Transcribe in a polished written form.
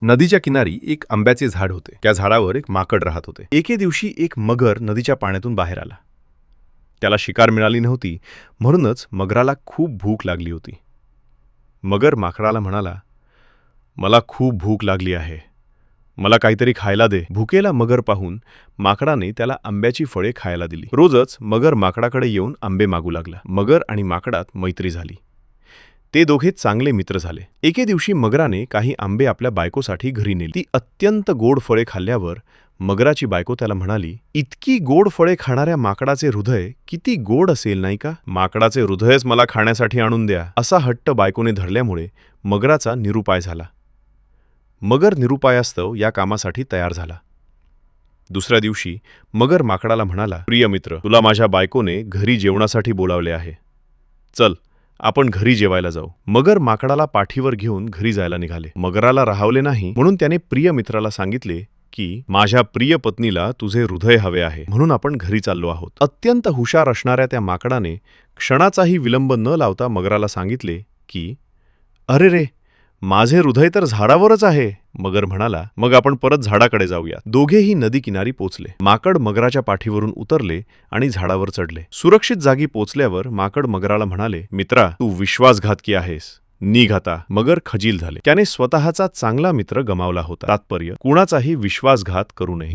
नदीच्या किनारी एक आंब्याचे झाड होते. त्या झाडावर एक माकड राहत होते. एके दिवशी एक मगर नदीच्या पाण्यातून बाहेर आला. त्याला शिकार मिळाली नव्हती, म्हणूनच मगराला खूप भूक लागली होती. मगर माकडाला म्हणाला, "मला खूप भूक लागली आहे. मला काहीतरी खायला दे." भुकेला मगर पाहून माकडाने त्याला आंब्याची फळे खायला दिली. रोजच मगर माकडाकडे येऊन आंबे मागू लागला. मगर आणि माकडात मैत्री झाली. ते दोघे चांगले मित्र झाले. एके दिवशी मगराने काही आंबे आपल्या बायकोसाठी घरी नेली. ती अत्यंत गोड फळे खाल्ल्यावर मगराची बायको त्याला म्हणाली, "इतकी गोड फळे खाणाऱ्या माकडाचे हृदय किती गोड असेल नाही का? माकडाचे हृदयच मला खाण्यासाठी आणून द्या." असा हट्ट बायकोने धरल्यामुळे मगराचा निरुपाय झाला. मगर निरुपायास्तव या कामासाठी तयार झाला. दुसऱ्या दिवशी मगर माकडाला म्हणाला, "प्रिय मित्र, तुला माझ्या बायकोने घरी जेवणासाठी बोलावले आहे. चल, आपण घरी जेवायला जाऊ." मगर माकडाला पाठीवर घेऊन घरी जायला निघाले. मगराला राहावले नाही, म्हणून त्याने प्रिय मित्राला सांगितले की माझ्या प्रिय पत्नीला तुझे हृदय हवे आहे, म्हणून आपण घरी चाललो आहोत. अत्यंत हुशार असणाऱ्या त्या माकडाने क्षणाचाही विलंब न लावता मगराला सांगितले की "अरे रे, माझे हृदय तर झाडावरच आहे." मगर म्हणाला, "मग आपण परत झाडाकडे जाऊया." दोघेही नदी किनारी पोचले. माकड मगराच्या पाठीवरून उतरले आणि झाडावर चढले. सुरक्षित जागी पोचल्यावर माकड मगराला म्हणाले, "मित्रा, तू विश्वासघातकी आहेस. निघ आता." मगर खजील झाले. त्याने स्वतःचा चांगला मित्र गमावला होता. तात्पर्य, कुणाचाही विश्वासघात करू नये.